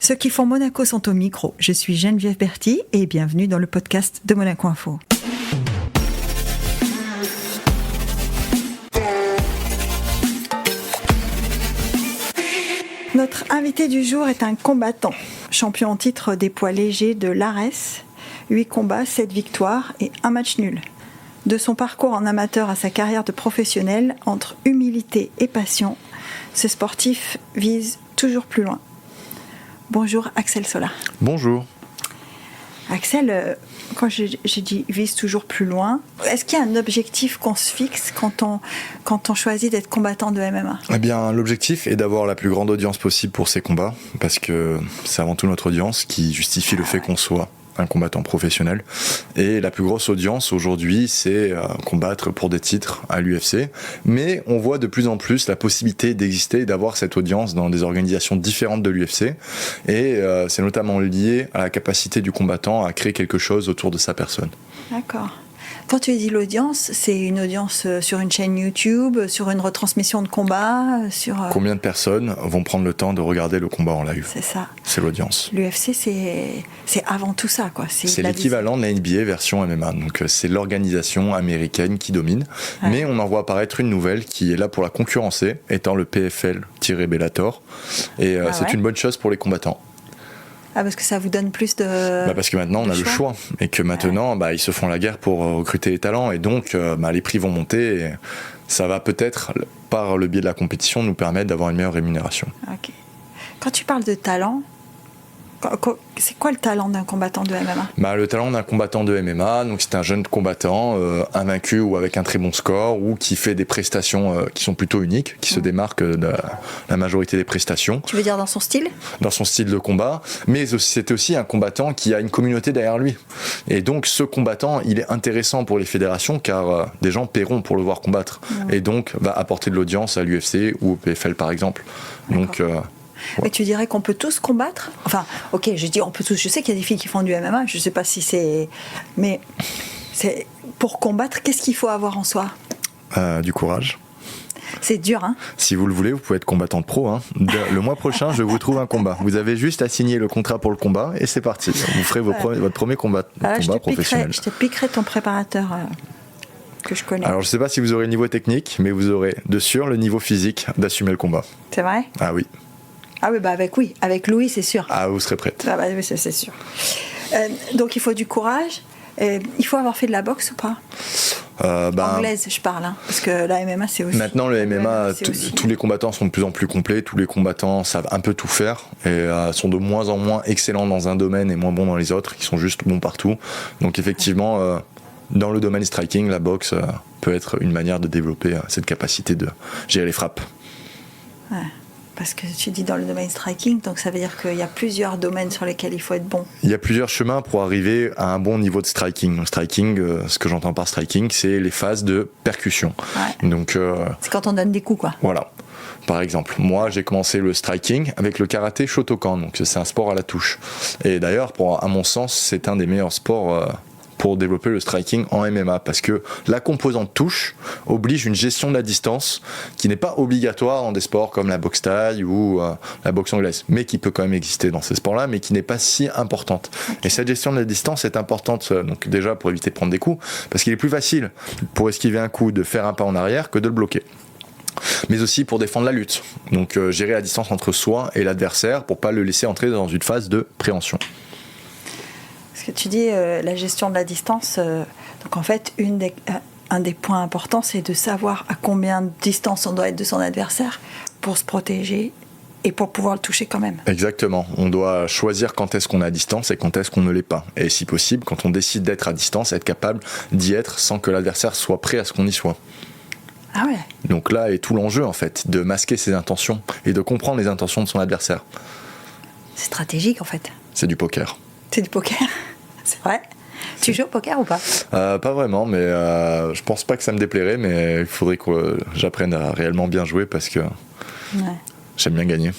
Ceux qui font Monaco sont au micro. Je suis Geneviève Berthy et bienvenue dans le podcast de Monaco Info. Notre invité du jour est un combattant, champion en titre des poids légers de l'Ares, 8 combats, 7 victoires et 1 match nul. De son parcours en amateur à sa carrière de professionnel, entre humilité et passion, ce sportif vise toujours plus loin. Bonjour Axel Sola. Bonjour. Axel, quand j'ai dit vise toujours plus loin, est-ce qu'il y a un objectif qu'on se fixe quand on choisit d'être combattant de MMA ? Eh bien, l'objectif est d'avoir la plus grande audience possible pour ces combats, parce que c'est avant tout notre audience qui justifie le fait qu'on soit un combattant professionnel. Et la plus grosse audience aujourd'hui, c'est combattre pour des titres à l'UFC. Mais on voit de plus en plus la possibilité d'exister et d'avoir cette audience dans des organisations différentes de l'UFC. Et c'est notamment lié à la capacité du combattant à créer quelque chose autour de sa personne. D'accord. Quand tu dis l'audience, c'est une audience sur une chaîne YouTube, sur une retransmission de combat, sur... Combien de personnes vont prendre le temps de regarder le combat en live ? C'est ça. C'est l'audience. L'UFC, c'est avant tout ça, quoi. C'est l'équivalent de la NBA version MMA. Donc c'est l'organisation américaine qui domine. Ouais. Mais on en voit apparaître une nouvelle qui est là pour la concurrencer, étant le PFL-Bellator. Et c'est une bonne chose pour les combattants. Ah, parce que ça vous donne plus de... parce que maintenant on a le choix et que maintenant ils se font la guerre pour recruter les talents et donc les prix vont monter et ça va peut-être par le biais de la compétition nous permettre d'avoir une meilleure rémunération. Ok. Quand tu parles de talent, c'est quoi le talent d'un combattant de MMA ? Le talent d'un combattant de MMA, donc c'est un jeune combattant invaincu ou avec un très bon score ou qui fait des prestations qui sont plutôt uniques, qui se démarquent de la majorité des prestations. Tu veux dire dans son style ? Dans son style de combat, mais c'est aussi un combattant qui a une communauté derrière lui. Et donc ce combattant, il est intéressant pour les fédérations car des gens paieront pour le voir combattre et donc va apporter de l'audience à l'UFC ou au PFL par exemple. Donc mais tu dirais qu'on peut tous combattre ? Enfin, ok, je dis on peut tous. Je sais qu'il y a des filles qui font du MMA, je ne sais pas si c'est... Mais pour combattre, qu'est-ce qu'il faut avoir en soi ? Du courage. C'est dur, hein ? Si vous le voulez, vous pouvez être combattante pro. Hein. Le mois prochain, je vous trouve un combat. Vous avez juste à signer le contrat pour le combat et c'est parti. Vous ferez votre premier combat professionnel. Je te piquerai ton préparateur... que je connais. Alors je sais pas si vous aurez le niveau technique, mais vous aurez de sûr le niveau physique d'assumer le combat. C'est vrai ? Ah oui. Ah oui, avec Louis c'est sûr. Ah vous serez prête. Ah oui, c'est sûr. Donc il faut du courage. Il faut avoir fait de la boxe ou pas ? Anglaise, je parle, hein, parce que la MMA c'est aussi... Maintenant le MMA, tous les combattants sont de plus en plus complets, tous les combattants savent un peu tout faire et sont de moins en moins excellents dans un domaine et moins bons dans les autres, ils sont juste bons partout. Donc effectivement... dans le domaine striking, la boxe peut être une manière de développer cette capacité de gérer les frappes. Ouais, parce que tu dis dans le domaine striking, donc ça veut dire qu'il y a plusieurs domaines sur lesquels il faut être bon. Il y a plusieurs chemins pour arriver à un bon niveau de striking. Donc, striking, ce que j'entends par striking, c'est les phases de percussion. Ouais. Donc, c'est quand on donne des coups, quoi. Voilà. Par exemple, moi j'ai commencé le striking avec le karaté Shotokan, donc c'est un sport à la touche. Et d'ailleurs, à mon sens, c'est un des meilleurs sports... pour développer le striking en MMA parce que la composante touche oblige une gestion de la distance qui n'est pas obligatoire dans des sports comme la boxe thaï ou la boxe anglaise, mais qui peut quand même exister dans ces sports-là, mais qui n'est pas si importante. Okay. Et cette gestion de la distance est importante donc déjà pour éviter de prendre des coups, parce qu'il est plus facile pour esquiver un coup de faire un pas en arrière que de le bloquer. Mais aussi pour défendre la lutte, donc gérer la distance entre soi et l'adversaire pour pas le laisser entrer dans une phase de préhension. Parce que tu dis la gestion de la distance, donc en fait un des points importants c'est de savoir à combien de distance on doit être de son adversaire pour se protéger et pour pouvoir le toucher quand même. Exactement, on doit choisir quand est-ce qu'on est à distance et quand est-ce qu'on ne l'est pas. Et si possible, quand on décide d'être à distance, être capable d'y être sans que l'adversaire soit prêt à ce qu'on y soit. Ah ouais. Donc là est tout l'enjeu en fait, de masquer ses intentions et de comprendre les intentions de son adversaire. C'est stratégique en fait. C'est du poker. C'est du poker, c'est vrai. Tu joues au poker ou pas ? Pas vraiment, mais je pense pas que ça me déplairait, mais il faudrait que j'apprenne à réellement bien jouer parce que j'aime bien gagner.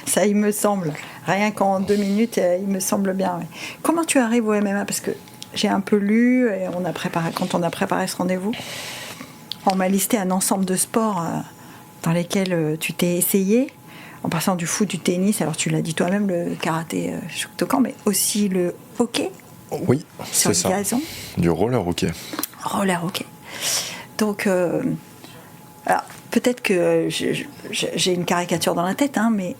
Ça, il me semble. Rien qu'en 2 minutes, il me semble bien. Ouais. Comment tu arrives au MMA ? Parce que j'ai un peu lu, et quand on a préparé ce rendez-vous, on m'a listé un ensemble de sports dans lesquels tu t'es essayé. en passant du foot, du tennis, alors tu l'as dit toi-même, le karaté Shotokan, mais aussi le hockey. Oui, sur c'est ça. Gazon. Du roller hockey. Roller hockey. Donc, alors, peut-être que j'ai une caricature dans la tête, hein, mais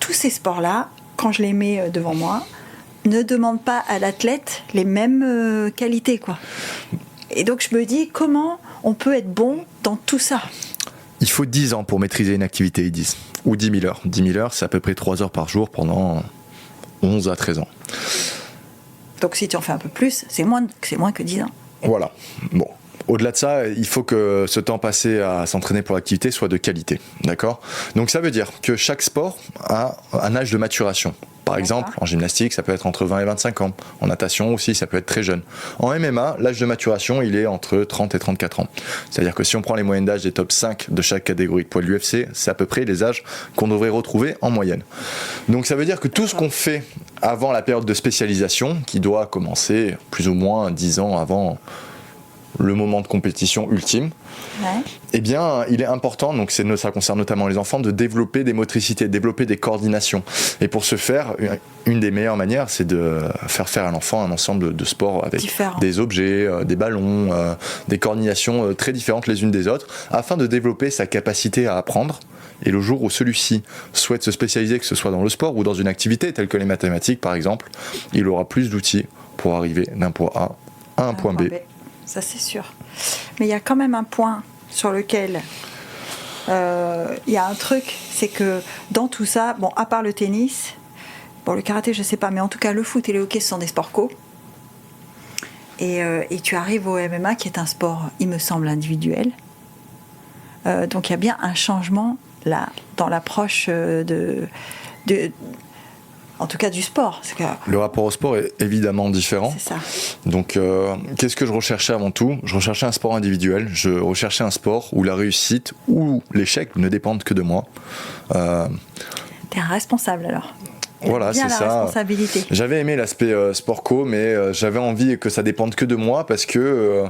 tous ces sports-là, quand je les mets devant moi, ne demandent pas à l'athlète les mêmes qualités, quoi. Et donc, je me dis, comment on peut être bon dans tout ça ? Il faut 10 ans pour maîtriser une activité, ils disent. Ou 10 000 heures. 10 000 heures, c'est à peu près 3 heures par jour pendant 11 à 13 ans. Donc si tu en fais un peu plus, c'est moins que 10 ans. Voilà. Bon. Au-delà de ça, il faut que ce temps passé à s'entraîner pour l'activité soit de qualité. D'accord ? Donc ça veut dire que chaque sport a un âge de maturation. Par exemple, en gymnastique, ça peut être entre 20 et 25 ans. En natation aussi, ça peut être très jeune. En MMA, l'âge de maturation, il est entre 30 et 34 ans. C'est-à-dire que si on prend les moyennes d'âge des top 5 de chaque catégorie de poids de l'UFC, c'est à peu près les âges qu'on devrait retrouver en moyenne. Donc ça veut dire que tout ce qu'on fait avant la période de spécialisation, qui doit commencer plus ou moins 10 ans avant le moment de compétition ultime, eh bien, il est important, donc ça concerne notamment les enfants, de développer des motricités, de développer des coordinations. Et pour ce faire, une des meilleures manières, c'est de faire à l'enfant un ensemble de sports avec des objets, des ballons, des coordinations très différentes les unes des autres, afin de développer sa capacité à apprendre. Et le jour où celui-ci souhaite se spécialiser, que ce soit dans le sport ou dans une activité telle que les mathématiques par exemple, il aura plus d'outils pour arriver d'un point A à un point B. Ça c'est sûr. Mais il y a quand même un point sur lequel il y a un truc, c'est que dans tout ça, bon, à part le tennis, bon, le karaté je sais pas, mais en tout cas le foot et le hockey ce sont des sports co. Et tu arrives au MMA qui est un sport, il me semble, individuel. Donc il y a bien un changement là dans l'approche en tout cas du sport. Le rapport au sport est évidemment différent. C'est ça. Donc, qu'est-ce que je recherchais avant tout ? Je recherchais un sport individuel. Je recherchais un sport où la réussite ou l'échec ne dépendent que de moi. T'es un responsable alors. Voilà, c'est ça. Responsabilité. J'avais aimé l'aspect sport co, mais j'avais envie que ça dépende que de moi parce que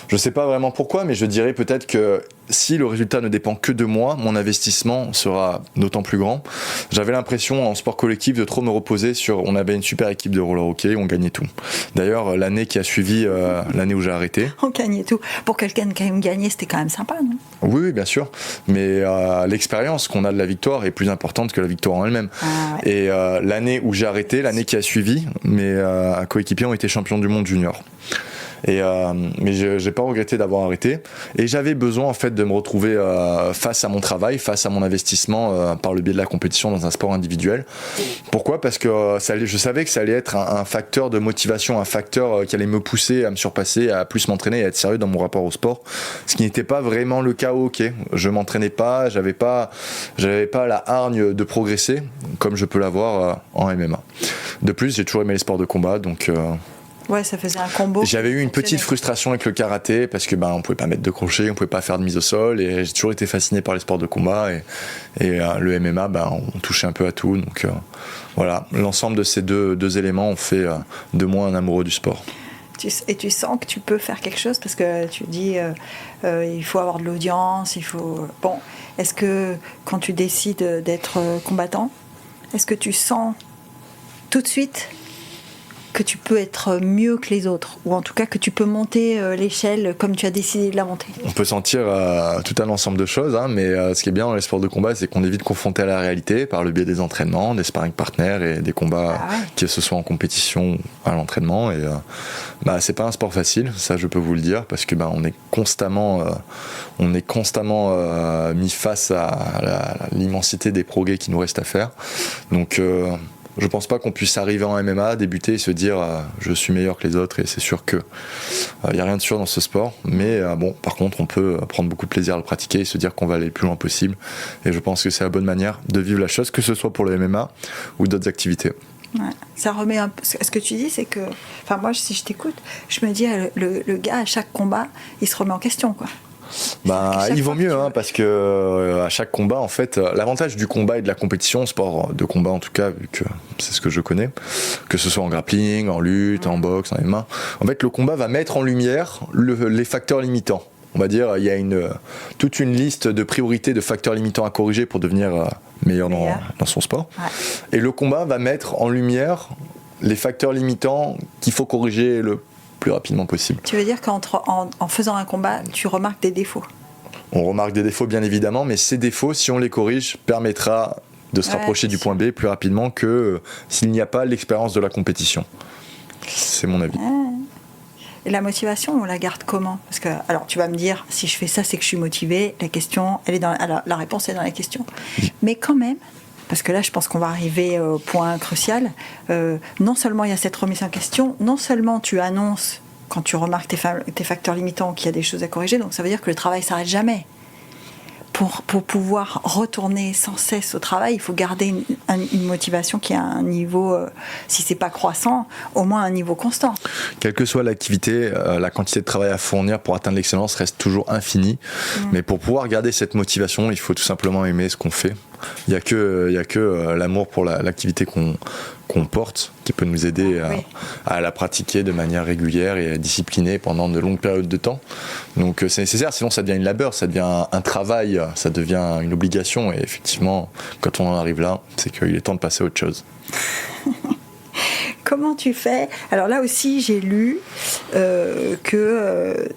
je sais pas vraiment pourquoi, mais je dirais peut-être que si le résultat ne dépend que de moi, mon investissement sera d'autant plus grand. J'avais l'impression en sport collectif de trop me reposer sur. On avait une super équipe de roller hockey, on gagnait tout. D'ailleurs, l'année qui a suivi, l'année où j'ai arrêté. On gagnait tout. Pour quelqu'un qui aime gagner, c'était quand même sympa, non ? Oui, bien sûr. Mais l'expérience qu'on a de la victoire est plus importante que la victoire en elle-même. Ah, ouais. Et l'année où j'ai arrêté, l'année qui a suivi, mes coéquipiers ont été champions du monde junior. Mais j'ai pas regretté d'avoir arrêté. Et j'avais besoin en fait de me retrouver face à mon travail, face à mon investissement par le biais de la compétition dans un sport individuel. Pourquoi ? Parce que je savais que ça allait être un facteur de motivation, un facteur qui allait me pousser à me surpasser, à plus m'entraîner et à être sérieux dans mon rapport au sport. Ce qui n'était pas vraiment le cas au hockey. Je m'entraînais pas, j'avais pas la hargne de progresser comme je peux l'avoir en MMA. De plus, j'ai toujours aimé les sports de combat, donc. Ouais, ça faisait un combo. J'avais eu une petite frustration avec le karaté parce que on pouvait pas mettre de crochet, on pouvait pas faire de mise au sol et j'ai toujours été fasciné par les sports de combat et le MMA, on touchait un peu à tout. Donc voilà, l'ensemble de ces deux éléments ont fait de moi un amoureux du sport. Et tu sens que tu peux faire quelque chose parce que tu dis il faut avoir de l'audience, il faut. Bon, est-ce que quand tu décides d'être combattant, est-ce que tu sens tout de suite que tu peux être mieux que les autres, ou en tout cas que tu peux monter l'échelle comme tu as décidé de la monter? On peut sentir tout un ensemble de choses, mais ce qui est bien dans les sports de combat, c'est qu'on est vite confronté à la réalité par le biais des entraînements, des sparring partners et des combats, que ce soit en compétition ou à l'entraînement. Et c'est pas un sport facile, ça je peux vous le dire, parce que on est constamment mis face à l'immensité des progrès qui nous restent à faire. Donc je pense pas qu'on puisse arriver en MMA, débuter et se dire je suis meilleur que les autres, et c'est sûr que y a rien de sûr dans ce sport, mais par contre on peut prendre beaucoup de plaisir à le pratiquer et se dire qu'on va aller le plus loin possible, et je pense que c'est la bonne manière de vivre la chose, que ce soit pour le MMA ou d'autres activités. Ouais, ça remet un peu. Ce que tu dis, c'est que, moi, si je t'écoute, je me dis le gars à chaque combat, il se remet en question, quoi. Il vaut mieux, parce que à chaque combat, en fait, l'avantage du combat et de la compétition, sport de combat en tout cas, vu que c'est ce que je connais, que ce soit en grappling, en lutte, en boxe, en MMA, en fait, le combat va mettre en lumière les facteurs limitants. on va dire, il y a toute une liste de priorités, de facteurs limitants à corriger pour devenir meilleur dans son sport. Ouais. Et le combat va mettre en lumière les facteurs limitants qu'il faut corriger le plus rapidement possible. Tu veux dire qu'en faisant un combat, tu remarques des défauts? On remarque des défauts bien évidemment, mais ces défauts, si on les corrige, permettra de se rapprocher du point B plus rapidement que s'il n'y a pas l'expérience de la compétition. C'est mon avis. Et la motivation, on la garde comment? Parce que, alors, tu vas me dire, si je fais ça, c'est que je suis motivée. La question, la réponse est dans la question. Mais quand même, parce que là, je pense qu'on va arriver au point crucial. Non seulement il y a cette remise en question, non seulement tu annonces quand tu remarques tes facteurs limitants qu'il y a des choses à corriger, donc ça veut dire que le travail ne s'arrête jamais. Pour pouvoir retourner sans cesse au travail, il faut garder une motivation qui a un niveau, si c'est pas croissant, au moins un niveau constant. Quelle que soit l'activité, la quantité de travail à fournir pour atteindre l'excellence reste toujours infinie. Mais pour pouvoir garder cette motivation, il faut tout simplement aimer ce qu'on fait. Il n'y a que l'amour pour l'activité qu'on porte qui peut nous aider à la pratiquer de manière régulière et disciplinée pendant de longues périodes de temps. Donc c'est nécessaire, sinon ça devient une labeur, ça devient un travail, ça devient une obligation. Et effectivement, quand on en arrive là, c'est qu'il est temps de passer à autre chose. Comment tu fais? Alors là aussi, j'ai lu que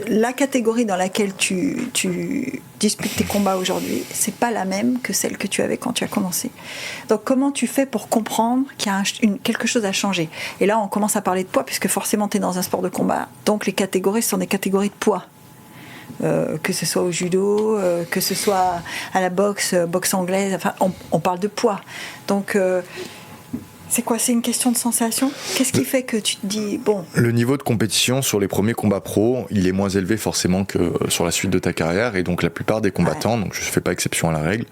la catégorie dans laquelle tu disputes tes combats aujourd'hui, c'est pas la même que celle que tu avais quand tu as commencé. Donc comment tu fais pour comprendre qu'il y a quelque chose à changer? Et là, on commence à parler de poids, puisque forcément tu es dans un sport de combat. Donc les catégories sont des catégories de poids. Que ce soit au judo, que ce soit à la boxe anglaise, enfin, on parle de poids. Donc c'est quoi? C'est une question de sensation? Qu'est-ce qui fait que tu te dis, bon... Le niveau de compétition sur les premiers combats pro, il est moins élevé forcément que sur la suite de ta carrière, et donc la plupart des combattants, donc je ne fais pas exception à la règle,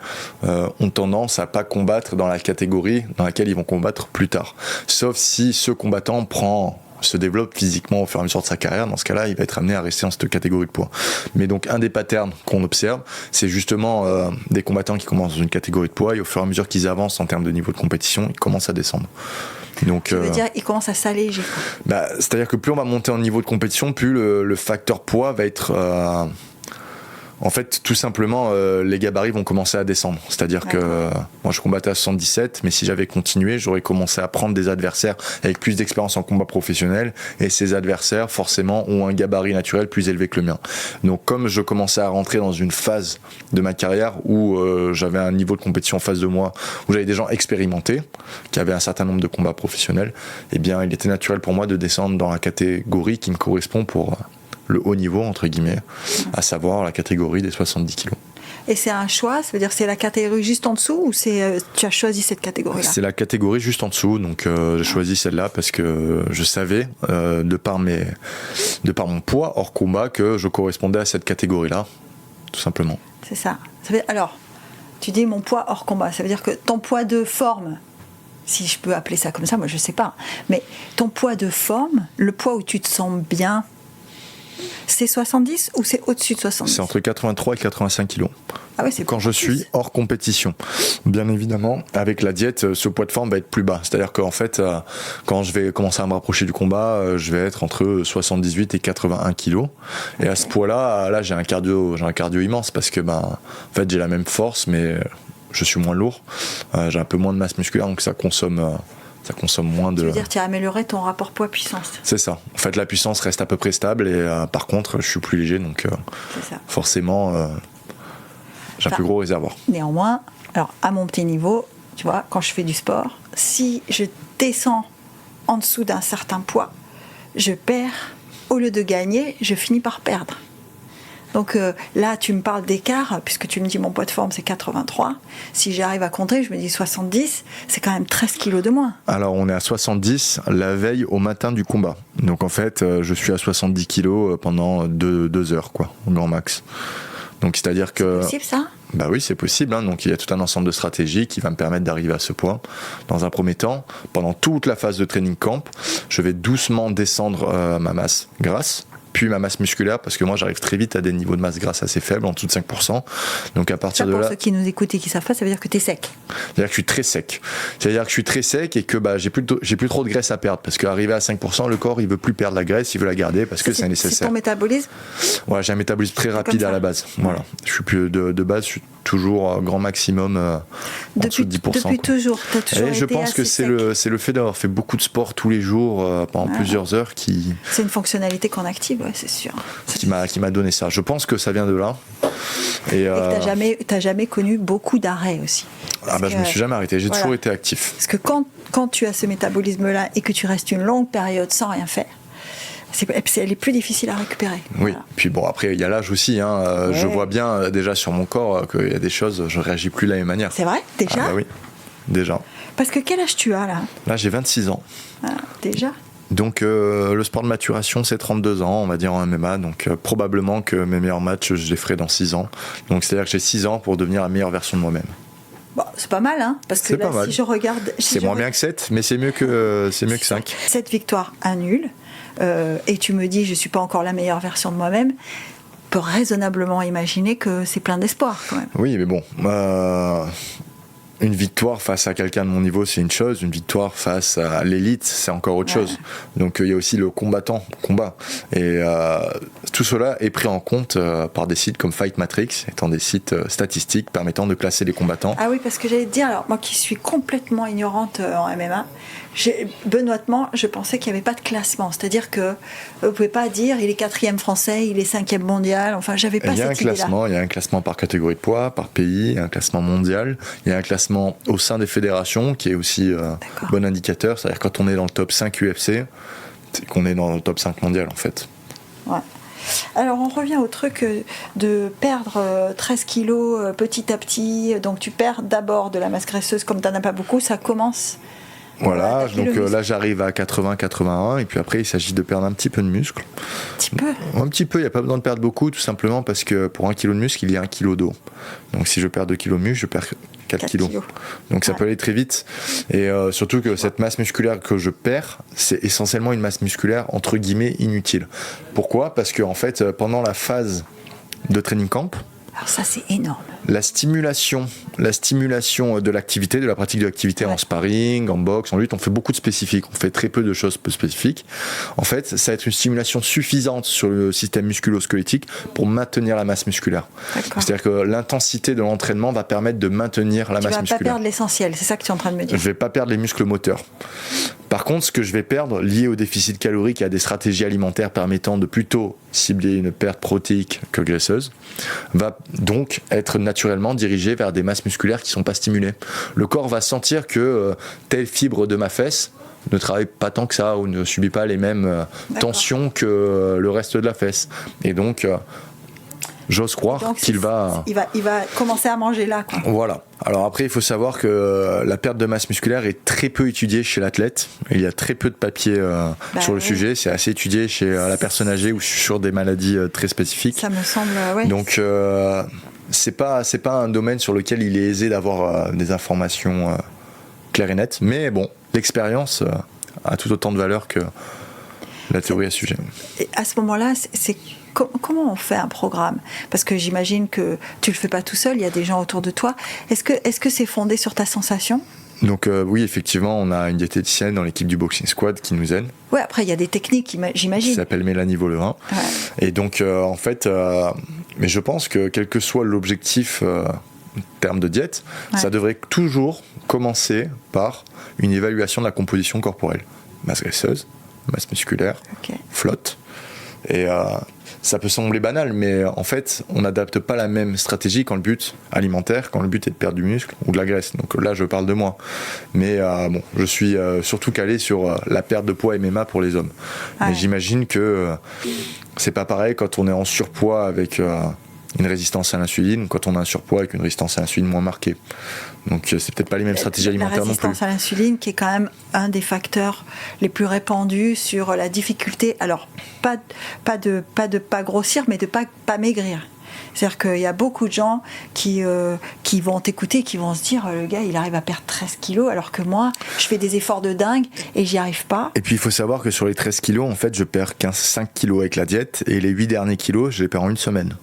ont tendance à pas combattre dans la catégorie dans laquelle ils vont combattre plus tard. Sauf si ce combattant se développe physiquement au fur et à mesure de sa carrière, dans ce cas-là, il va être amené à rester dans cette catégorie de poids. Mais donc, un des patterns qu'on observe, c'est justement des combattants qui commencent dans une catégorie de poids, et au fur et à mesure qu'ils avancent en termes de niveau de compétition, ils commencent à descendre. Donc, ça veut dire qu'ils commencent à s'alléger. C'est-à-dire que plus on va monter en niveau de compétition, plus le facteur poids va être... En fait, tout simplement, les gabarits vont commencer à descendre. C'est-à-dire que moi, je combattais à 77, mais si j'avais continué, j'aurais commencé à prendre des adversaires avec plus d'expérience en combat professionnel, et ces adversaires, forcément, ont un gabarit naturel plus élevé que le mien. Donc, comme je commençais à rentrer dans une phase de ma carrière où j'avais un niveau de compétition en face de moi, où j'avais des gens expérimentés, qui avaient un certain nombre de combats professionnels, eh bien, il était naturel pour moi de descendre dans la catégorie qui me correspond pour... le haut niveau, entre guillemets, à savoir la catégorie des 70 kilos. Et c'est un choix? Ça veut dire que c'est la catégorie juste en dessous, ou tu as choisi cette catégorie-là? C'est la catégorie juste en dessous, donc j'ai choisi celle-là parce que je savais, de par mon poids hors combat, que je correspondais à cette catégorie-là, tout simplement. C'est ça. Alors, tu dis mon poids hors combat, ça veut dire que ton poids de forme, si je peux appeler ça comme ça, moi je sais pas, mais ton poids de forme, le poids où tu te sens bien, c'est 70 ou c'est au-dessus de 70? C'est entre 83 et 85 kilos. Ah ouais, c'est quand je suis hors compétition. Bien évidemment, avec la diète, ce poids de forme va être plus bas. C'est-à-dire qu'en fait, quand je vais commencer à me rapprocher du combat, je vais être entre 78 et 81 kilos. Et à ce poids-là, là, j'ai un cardio immense parce que, en fait, j'ai la même force, mais je suis moins lourd. J'ai un peu moins de masse musculaire, donc ça consomme moins de... Tu veux dire que tu as amélioré ton rapport poids-puissance? C'est ça. En fait, la puissance reste à peu près stable, et par contre, je suis plus léger, donc forcément, j'ai un plus gros réservoir. Néanmoins, alors à mon petit niveau, tu vois, quand je fais du sport, si je descends en dessous d'un certain poids, je perds. Au lieu de gagner, je finis par perdre. Donc là, tu me parles d'écart, puisque tu me dis mon poids de forme c'est 83. Si j'arrive à compter, je me dis 70, c'est quand même 13 kilos de moins. Alors on est à 70 la veille au matin du combat. Donc en fait, je suis à 70 kilos pendant 2 heures, quoi, au grand max. Donc c'est-à-dire que... C'est possible ça ? Bah oui, c'est possible, hein. Donc il y a tout un ensemble de stratégies qui va me permettre d'arriver à ce poids. Dans un premier temps, pendant toute la phase de training camp, je vais doucement descendre ma masse grasse. puis ma masse musculaire, parce que moi j'arrive très vite à des niveaux de masse grasse assez faibles, en dessous de 5%. Donc à partir ça, de là... Pour ceux qui nous écoutent et qui savent pas, ça veut dire que tu es sec. C'est-à-dire que je suis très sec. C'est-à-dire que je suis très sec et que j'ai plus trop de graisse à perdre, parce qu'arrivé à 5%, le corps il veut plus perdre la graisse, il veut la garder parce que c'est nécessaire. C'est ton métabolisme? Ouais, j'ai un métabolisme très rapide à la base. Voilà. Je suis plus de base, je suis toujours grand maximum en dessous de 10%. Depuis toujours, tu as toujours été je pense que c'est le fait d'avoir fait beaucoup de sport tous les jours pendant plusieurs heures qui... C'est une fonctionnalité qu'on active, ouais, c'est sûr. Qui m'a donné ça. Je pense que ça vient de là. Et que t'as jamais connu beaucoup d'arrêts aussi. Je me suis jamais arrêté, j'ai toujours été actif. Parce que quand tu as ce métabolisme-là et que tu restes une longue période sans rien faire, elle est plus difficile à récupérer. Oui, voilà. Puis bon, après il y a l'âge aussi, ouais. Je vois bien déjà sur mon corps qu'il y a des choses, je réagis plus de la même manière. C'est vrai, déjà? Oui, déjà. Parce que quel âge tu as là? Là j'ai 26 ans. Ah, déjà? Donc le sport de maturation c'est 32 ans on va dire en MMA, donc probablement que mes meilleurs matchs je les ferai dans 6 ans. Donc c'est à dire que j'ai 6 ans pour devenir la meilleure version de moi-même. Bon, c'est pas mal, hein, parce que là, si je regarde... c'est moins bien que 7, mais c'est mieux que 5. 7 victoires, 1 nul, et tu me dis je suis pas encore la meilleure version de moi-même, on peut raisonnablement imaginer que c'est plein d'espoir quand même. Oui, mais bon... Une victoire face à quelqu'un de mon niveau, c'est une chose. Une victoire face à l'élite, c'est encore autre chose. Donc il y a aussi le combat. Et tout cela est pris en compte par des sites comme Fight Matrix, étant des sites statistiques permettant de classer les combattants. Ah oui, parce que j'allais te dire, alors moi qui suis complètement ignorante en MMA, benoîtement, je pensais qu'il n'y avait pas de classement. C'est-à-dire que vous ne pouvez pas dire il est 4e français, il est 5e mondial. Enfin, j'avais pas cette idée-là. Il y a un classement par catégorie de poids, par pays, il y a un classement mondial, il y a un classement au sein des fédérations qui est aussi bon indicateur. C'est-à-dire quand on est dans le top 5 UFC, c'est qu'on est dans le top 5 mondial en fait. Ouais. Alors on revient au truc de perdre 13 kilos petit à petit. Donc tu perds d'abord de la masse graisseuse, comme tu n'en as pas beaucoup, ça commence... Voilà, donc là j'arrive à 80-81 et puis après il s'agit de perdre un petit peu de muscle. Un petit peu, il n'y a pas besoin de perdre beaucoup, tout simplement parce que pour 1 kg de muscle, il y a 1 kg d'eau. Donc si je perds 2 kg de muscle, je perds 4 kg. Donc ça peut aller très vite. Et surtout que cette masse musculaire que je perds, c'est essentiellement une masse musculaire entre guillemets inutile. Pourquoi ? Parce que en fait, pendant la phase de training camp, alors ça c'est énorme. La stimulation de l'activité, de la pratique de l'activité en sparring, en boxe, en lutte, on fait beaucoup de spécifiques, on fait très peu de choses peu spécifiques. En fait, ça va être une stimulation suffisante sur le système musculo-squelettique pour maintenir la masse musculaire. C'est-à-dire que l'intensité de l'entraînement va permettre de maintenir la masse musculaire. Tu vas pas perdre l'essentiel, c'est ça que tu es en train de me dire. Je vais pas perdre les muscles moteurs. Par contre, ce que je vais perdre, lié au déficit calorique et à des stratégies alimentaires permettant de plutôt cibler une perte protéique que graisseuse, va donc être naturellement dirigé vers des masses musculaires qui ne sont pas stimulées. Le corps va sentir que telle fibre de ma fesse ne travaille pas tant que ça ou ne subit pas les mêmes tensions que le reste de la fesse. Et donc, j'ose croire qu'il va... Il va commencer à manger là, quoi. Voilà. Alors après, il faut savoir que la perte de masse musculaire est très peu étudiée chez l'athlète. Il y a très peu de papiers sur le sujet. C'est assez étudié chez la personne âgée ou sur des maladies très spécifiques. Ça me semble, ouais. Donc, c'est pas un domaine sur lequel il est aisé d'avoir des informations claires et nettes. Mais bon, l'expérience a tout autant de valeur que la théorie à ce sujet. Et à ce moment-là, comment on fait un programme ? Parce que j'imagine que tu le fais pas tout seul, il y a des gens autour de toi. Est-ce que c'est fondé sur ta sensation ? Donc oui, effectivement, on a une diététicienne dans l'équipe du Boxing Squad qui nous aide. Ouais, après il y a des techniques, j'imagine. Qui s'appelle Mélanie Volevin. Ouais. Et donc en fait, mais je pense que quel que soit l'objectif en termes de diète, ça devrait toujours commencer par une évaluation de la composition corporelle. Masse graisseuse, masse musculaire, flotte. Et ça peut sembler banal, mais en fait, on n'adapte pas la même stratégie quand le but alimentaire, quand le but est de perdre du muscle ou de la graisse. Donc là, je parle de moi. Mais bon, je suis surtout calé sur la perte de poids MMA pour les hommes. Ouais. Mais j'imagine que c'est pas pareil quand on est en surpoids avec une résistance à l'insuline, quand on a un surpoids avec une résistance à l'insuline moins marquée. Donc c'est peut-être pas les mêmes stratégies alimentaires non plus. La résistance à l'insuline qui est quand même un des facteurs les plus répandus sur la difficulté, alors pas de pas grossir, mais de pas maigrir. C'est-à-dire qu'il y a beaucoup de gens qui vont t'écouter, qui vont se dire le gars il arrive à perdre 13 kilos alors que moi je fais des efforts de dingue et j'y arrive pas. Et puis il faut savoir que sur les 13 kilos, en fait, je perds 5 kilos avec la diète et les 8 derniers kilos, je les perds en une semaine.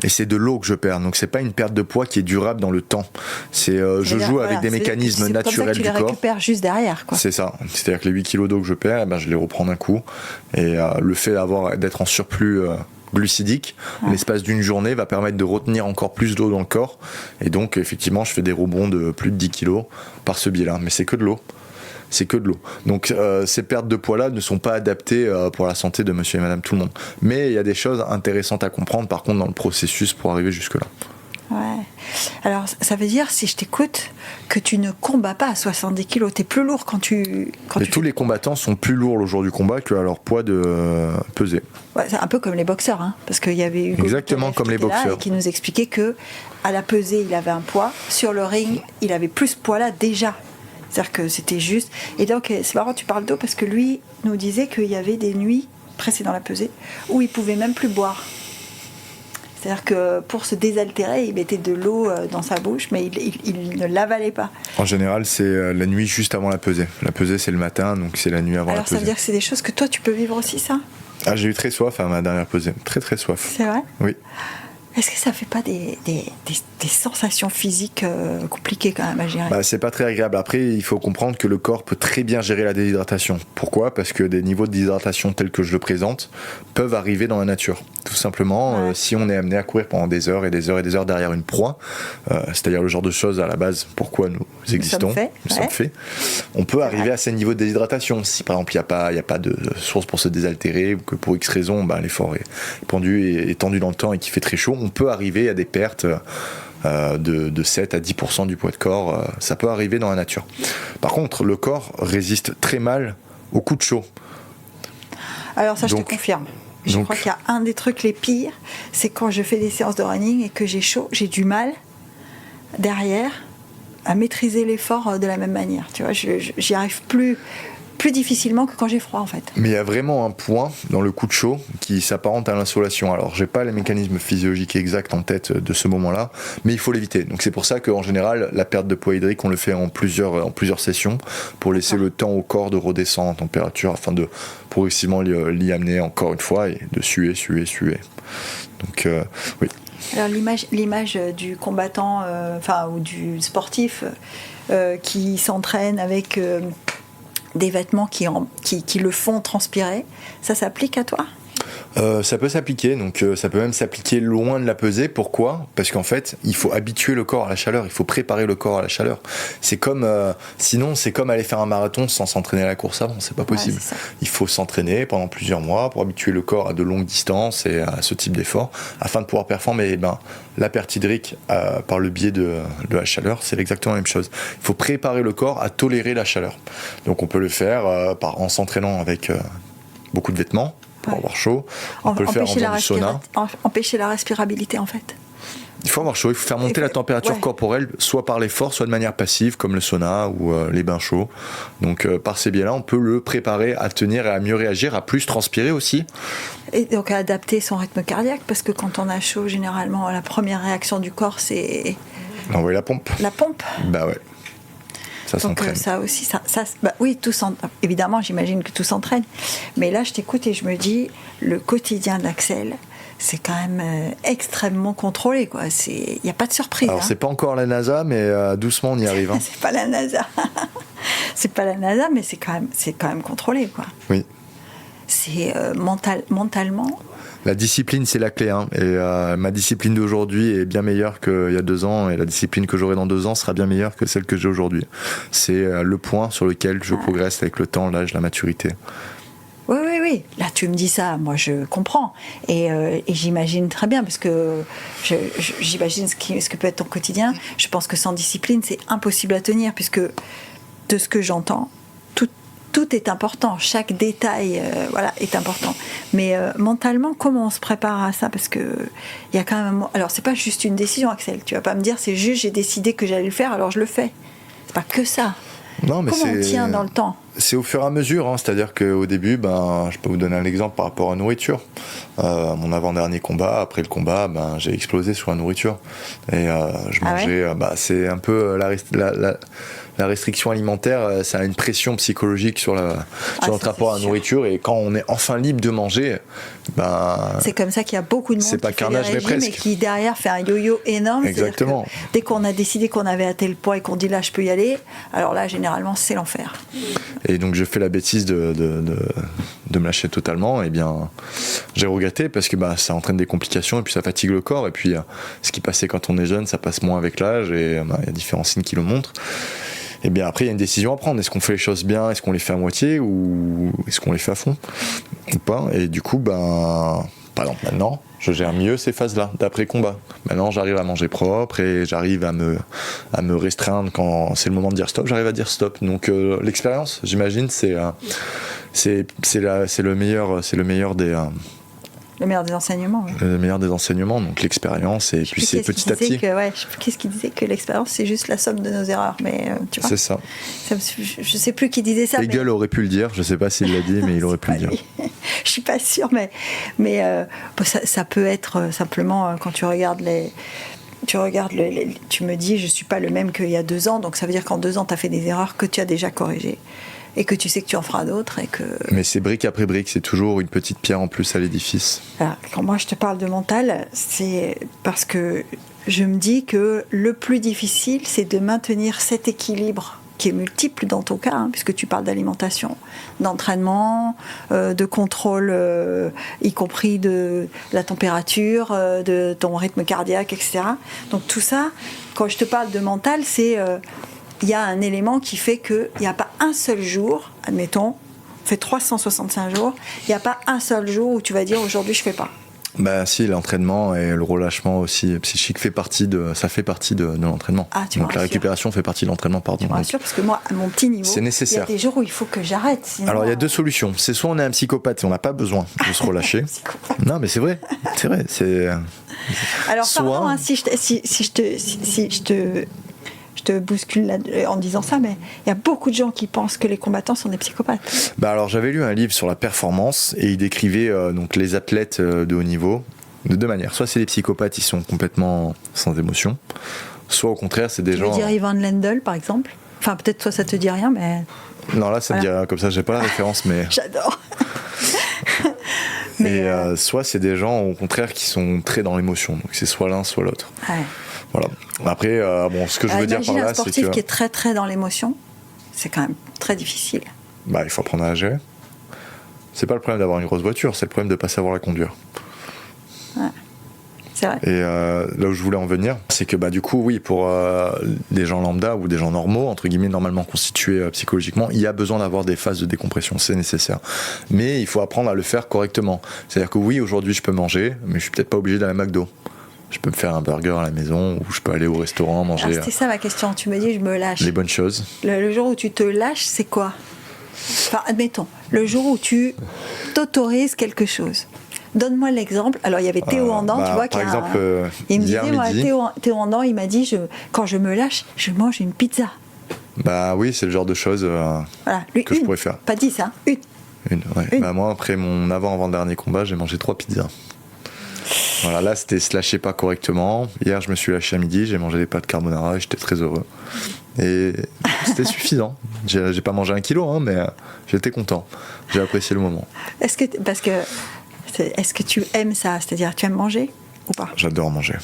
Et c'est de l'eau que je perds, donc c'est pas une perte de poids qui est durable dans le temps. Je joue avec des mécanismes naturels du corps. C'est comme ça que tu les récupères juste derrière, quoi. C'est ça. C'est-à-dire que les 8 kilos d'eau que je perds, je les reprends d'un coup. Et le fait d'être en surplus glucidique, l'espace d'une journée va permettre de retenir encore plus d'eau dans le corps. Et donc effectivement, je fais des rebonds de plus de 10 kilos par ce biais-là. Mais c'est que de l'eau. C'est que de l'eau. Donc ces pertes de poids-là ne sont pas adaptées pour la santé de monsieur et madame tout le monde. Mais il y a des choses intéressantes à comprendre par contre dans le processus pour arriver jusque-là. Ouais. Alors ça veut dire, si je t'écoute, que tu ne combats pas à 70 kilos. T'es plus lourd quand tu... Tous les combattants sont plus lourds le jour du combat qu'à leur poids de pesée. Ouais, c'est un peu comme les boxeurs, hein, parce qu'il y avait Hugo exactement comme les boxeurs et qui nous expliquait que à la pesée il avait un poids, sur le ring il avait plus ce poids-là déjà. C'est-à-dire que c'était juste. Et donc, c'est marrant, tu parles d'eau parce que lui nous disait qu'il y avait des nuits précédant la pesée où il pouvait même plus boire. C'est-à-dire que pour se désaltérer, il mettait de l'eau dans sa bouche, mais il ne l'avalait pas. En général, c'est la nuit juste avant la pesée. La pesée, c'est le matin, donc c'est la nuit avant la pesée. Alors, ça veut dire que c'est des choses que toi, tu peux vivre aussi, ça ? Ah, j'ai eu très soif à ma dernière pesée. Très, très soif. C'est vrai ? Oui. Est-ce que ça fait pas des sensations physiques compliquées quand même à gérer ? C'est pas très agréable. Après, il faut comprendre que le corps peut très bien gérer la déshydratation. Pourquoi ? Parce que des niveaux de déshydratation tels que je le présente peuvent arriver dans la nature. Tout simplement, si on est amené à courir pendant des heures et des heures et des heures derrière une proie, c'est-à-dire le genre de choses à la base pourquoi nous existons, nous sommes faits, on peut arriver à ces niveaux de déshydratation. Si par exemple il n'y a pas de source pour se désaltérer ou que pour X raison l'effort est étendu dans le temps et qu'il fait très chaud, on peut arriver à des pertes de 7 à 10% du poids de corps. Ça peut arriver dans la nature. Par contre, le corps résiste très mal aux coups de chaud. Alors ça, je te confirme. Je crois qu'il y a un des trucs les pires, c'est quand je fais des séances de running et que j'ai chaud, j'ai du mal derrière à maîtriser l'effort de la même manière. Tu vois, j'y arrive plus difficilement que quand j'ai froid en fait. Mais il y a vraiment un point dans le coup de chaud qui s'apparente à l'insolation. Alors j'ai pas les mécanismes physiologiques exacts en tête de ce moment-là, mais il faut l'éviter. Donc c'est pour ça qu'en général la perte de poids hydrique on le fait en plusieurs sessions pour laisser le temps au corps de redescendre en température afin de progressivement l'y amener encore une fois et de suer. Donc oui. Alors l'image du combattant, ou du sportif qui s'entraîne avec des vêtements qui le font transpirer, ça s'applique à toi ? Ça peut s'appliquer, donc ça peut même s'appliquer loin de la pesée. Pourquoi ? Parce qu'en fait, il faut habituer le corps à la chaleur, il faut préparer le corps à la chaleur. C'est comme, sinon, c'est comme aller faire un marathon sans s'entraîner à la course avant, c'est pas possible. Ouais, il faut s'entraîner pendant plusieurs mois pour habituer le corps à de longues distances et à ce type d'effort, afin de pouvoir performer. La perte hydrique par le biais de la chaleur, c'est exactement la même chose. Il faut préparer le corps à tolérer la chaleur. Donc on peut le faire en s'entraînant avec beaucoup de vêtements, pour avoir chaud. On peut le faire en faisant du sauna. Empêcher la respirabilité en fait. Il faut avoir chaud, il faut faire monter la température corporelle, soit par l'effort, soit de manière passive, comme le sauna ou les bains chauds. Donc par ces biais-là, on peut le préparer à tenir et à mieux réagir, à plus transpirer aussi. Et donc à adapter son rythme cardiaque, parce que quand on a chaud, généralement, la première réaction du corps, c'est... Envoyer la pompe. La pompe ? Bah ouais. Ça s'entraîne. Donc ça aussi, oui, évidemment, j'imagine que tout s'entraîne. Mais là, je t'écoute et je me dis, le quotidien d'Axel, c'est quand même extrêmement contrôlé, quoi. Il n'y a pas de surprise. Alors, c'est pas encore la NASA, mais doucement, on y arrive. Hein. C'est pas la NASA. C'est pas la NASA, mais c'est quand même contrôlé, quoi. Oui. C'est mentalement... La discipline, c'est la clé. Hein. Et ma discipline d'aujourd'hui est bien meilleure qu'il y a 2 ans. Et la discipline que j'aurai dans 2 ans sera bien meilleure que celle que j'ai aujourd'hui. C'est le point sur lequel je progresse avec le temps, l'âge, la maturité. Oui. Là, tu me dis ça, moi, je comprends. Et j'imagine très bien, parce que j'imagine ce que peut être ton quotidien. Je pense que sans discipline, c'est impossible à tenir, puisque de ce que j'entends, tout est important, chaque détail est important. Mais mentalement, comment on se prépare à ça ? Parce que il y a quand même... Alors, c'est pas juste une décision, Axel. Tu vas pas me dire, c'est juste j'ai décidé que j'allais le faire, alors je le fais. C'est pas que ça. Non, mais Comment on tient dans le temps? C'est au fur et à mesure, hein. C'est-à-dire qu'au début, je peux vous donner un exemple par rapport à la nourriture. Mon avant-dernier combat, après le combat, j'ai explosé sur la nourriture. Et je mangeais, c'est un peu la restriction alimentaire, ça a une pression psychologique sur notre rapport à la nourriture. Et quand on est enfin libre de manger, c'est comme ça qu'il y a beaucoup de monde c'est pas qui fait carnage, des régimes mais presque. et qui derrière fait un yo-yo énorme. Exactement. Dès qu'on a décidé qu'on avait atteint le poids et qu'on dit là je peux y aller, alors là généralement c'est l'enfer. Et donc je fais la bêtise de me lâcher totalement, et bien j'ai regretté parce que ça entraîne des complications et puis ça fatigue le corps, et puis ce qui passait quand on est jeune ça passe moins avec l'âge, et il y a différents signes qui le montrent. Et bien après il y a une décision à prendre, est-ce qu'on fait les choses bien, est-ce qu'on les fait à moitié ou est-ce qu'on les fait à fond ou pas. Et du coup par exemple maintenant je gère mieux ces phases-là d'après combat. Maintenant j'arrive à manger propre et j'arrive à me restreindre quand c'est le moment de dire stop, j'arrive à dire stop. Donc l'expérience, j'imagine, c'est le meilleur des enseignements. Oui. Le meilleur des enseignements, donc l'expérience, et puis c'est petit à petit. Qu'est-ce qui disait que l'expérience c'est juste la somme de nos erreurs, mais tu vois. C'est ça. Je sais plus qui disait ça. Hegel aurait pu le dire, je sais pas s'il l'a dit, mais il aurait pu le dire. Je suis pas sûre, mais ça peut être simplement quand tu regardes tu me dis je suis pas le même qu'il y a 2 ans, donc ça veut dire qu'en 2 ans tu as fait des erreurs que tu as déjà corrigées. Et que tu sais que tu en feras d'autres et que... Mais c'est brique après brique, c'est toujours une petite pierre en plus à l'édifice. Alors, quand moi je te parle de mental, c'est parce que je me dis que le plus difficile, c'est de maintenir cet équilibre qui est multiple dans ton cas, puisque tu parles d'alimentation, d'entraînement, de contrôle, y compris de la température, de ton rythme cardiaque, etc. Donc tout ça, quand je te parle de mental, c'est... il y a un élément qui fait qu'il n'y a pas un seul jour, admettons, on fait 365 jours, il n'y a pas un seul jour où tu vas dire aujourd'hui je ne fais pas. Si, l'entraînement et le relâchement aussi psychique fait partie de l'entraînement. Donc la récupération fait partie de l'entraînement, pardon. Tu me rassures, parce que moi, à mon petit niveau, c'est nécessaire. Il y a des jours où il faut que j'arrête. Sinon... Alors il y a 2 solutions. C'est soit on est un psychopathe et on n'a pas besoin de se relâcher. Non mais c'est vrai. Alors pardon, si je te bouscule là, en disant ça, mais il y a beaucoup de gens qui pensent que les combattants sont des psychopathes. Alors j'avais lu un livre sur la performance et il décrivait donc les athlètes de haut niveau de 2 manières. Soit c'est des psychopathes, ils sont complètement sans émotion, soit au contraire c'est des gens... Tu veux dire Ivan Lendl par exemple? Enfin peut-être toi ça te dit rien, mais... Non là ça me dit rien, comme ça j'ai pas la référence, mais... J'adore. Et soit c'est des gens au contraire qui sont très dans l'émotion, donc c'est soit l'un soit l'autre. Ouais. Voilà. Après, ce que je veux dire par là, c'est que... un sportif qui est très très dans l'émotion, c'est quand même très difficile. Il faut apprendre à gérer. C'est pas le problème d'avoir une grosse voiture, c'est le problème de pas savoir la conduire. Ouais. C'est vrai. Et là où je voulais en venir, c'est que du coup, oui, pour des gens lambda ou des gens normaux, entre guillemets, normalement constitués psychologiquement, il y a besoin d'avoir des phases de décompression, c'est nécessaire. Mais il faut apprendre à le faire correctement. C'est-à-dire que oui, aujourd'hui, je peux manger, mais je suis peut-être pas obligé d'aller à McDo. Je peux me faire un burger à la maison, ou je peux aller au restaurant manger. C'était ça ma question. Tu me dis, je me lâche. Les bonnes choses. Le jour où tu te lâches, c'est quoi? Enfin, admettons, le jour où tu t'autorises quelque chose. Donne-moi l'exemple. Alors, il y avait Théo Andan, tu vois, par exemple, il me disait, midi, Théo Andan, il m'a dit, quand je me lâche, je mange une pizza. Oui, c'est le genre de choses que je pourrais faire. Pas 10, hein, une. Ouais. Moi, après mon avant-dernier combat, j'ai mangé 3 pizzas. Voilà, là c'était se lâcher pas correctement. Hier je me suis lâché à midi, j'ai mangé des pâtes carbonara et j'étais très heureux. Et c'était suffisant. J'ai pas mangé 1 kilo, mais j'étais content. J'ai apprécié le moment. Est-ce que tu aimes ça? C'est-à-dire tu aimes manger ou pas? J'adore manger.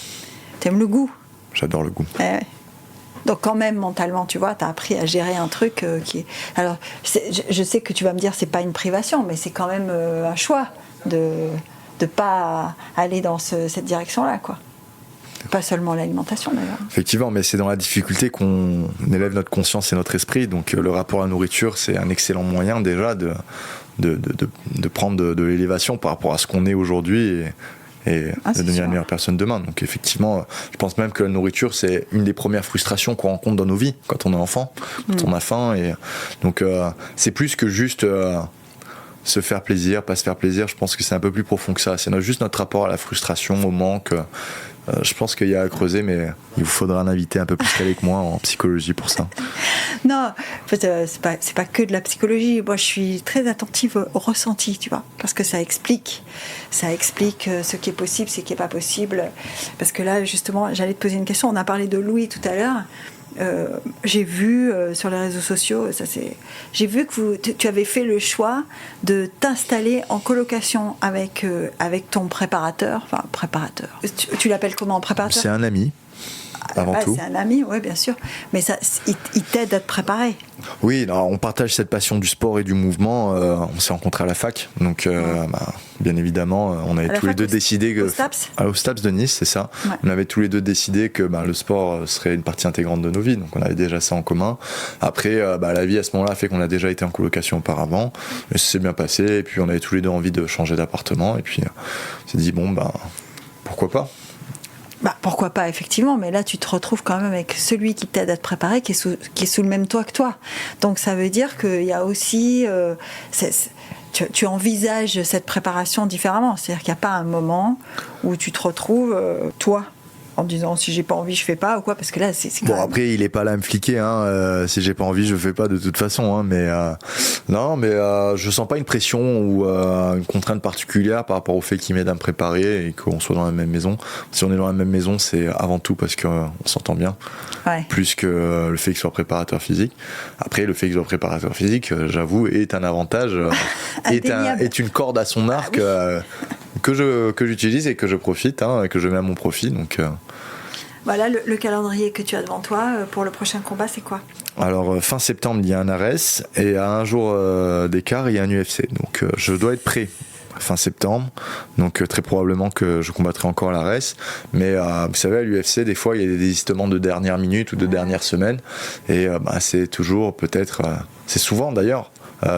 Tu aimes le goût? J'adore le goût. Ouais. Donc quand même mentalement, tu vois, tu as appris à gérer un truc qui est... Alors je sais que tu vas me dire c'est pas une privation, mais c'est quand même un choix de pas aller dans cette direction-là, quoi. Pas seulement l'alimentation, d'ailleurs. Effectivement, mais c'est dans la difficulté qu'on élève notre conscience et notre esprit. Donc le rapport à la nourriture, c'est un excellent moyen déjà de prendre de l'élévation par rapport à ce qu'on est aujourd'hui et de devenir une meilleure personne demain. Donc effectivement, je pense même que la nourriture, c'est une des premières frustrations qu'on rencontre dans nos vies quand on est enfant, quand on a faim. Et donc c'est plus que juste... se faire plaisir, pas se faire plaisir, je pense que c'est un peu plus profond que ça. C'est juste notre rapport à la frustration, au manque. Je pense qu'il y a à creuser, mais il vous faudra un invité un peu plus calé que moi en psychologie pour ça. Non, fait, c'est pas que de la psychologie. Moi, je suis très attentive au ressenti, tu vois, parce que ça explique ce qui est possible, ce qui est pas possible. Parce que là, justement, j'allais te poser une question. On a parlé de Louis tout à l'heure. J'ai vu sur les réseaux sociaux, j'ai vu que tu avais fait le choix de t'installer en colocation avec ton préparateur. Tu l'appelles comment, préparateur? C'est un ami. Avant tout. C'est un ami, oui, bien sûr. Mais il t'aide à te préparer. Oui, alors, on partage cette passion du sport et du mouvement. On s'est rencontrés à la fac. Donc, bien évidemment, on avait tous les deux décidé que. Au STAPS de Nice, c'est ça. Ouais. On avait tous les deux décidé que le sport serait une partie intégrante de nos vies. Donc, on avait déjà ça en commun. Après, la vie à ce moment-là fait qu'on a déjà été en colocation auparavant. Et ça s'est bien passé. Et puis, on avait tous les deux envie de changer d'appartement. Et puis, on s'est dit, pourquoi pas? Pourquoi pas, effectivement, mais là tu te retrouves quand même avec celui qui t'aide à te préparer, qui est sous le même toit que toi. Donc ça veut dire qu'il y a aussi... tu envisages cette préparation différemment. C'est-à-dire qu'il n'y a pas un moment où tu te retrouves, toi, en disant si j'ai pas envie je fais pas ou quoi, parce que là c'est bon même... Après il est pas là à me fliquer si j'ai pas envie je fais pas de toute façon mais je sens pas une pression ou une contrainte particulière par rapport au fait qu'il m'aide à me préparer et qu'on soit dans la même maison. Si on est dans la même maison c'est avant tout parce qu'on s'entend bien, plus que le fait qu'il soit préparateur physique. Après le fait qu'il soit préparateur physique, j'avoue, est un avantage, est une corde à son arc. Que j'utilise et que je profite, et que je mets à mon profit. Donc, Voilà, le calendrier que tu as devant toi pour le prochain combat, c'est quoi? Alors, fin septembre, il y a un Ares et à un jour d'écart, il y a un UFC. Donc, je dois être prêt fin septembre. Donc, très probablement que je combattrai encore à l'Ares. Mais vous savez, à l'UFC, des fois, il y a des désistements de dernière minute ou de dernière semaine. Et c'est toujours peut-être... c'est souvent d'ailleurs...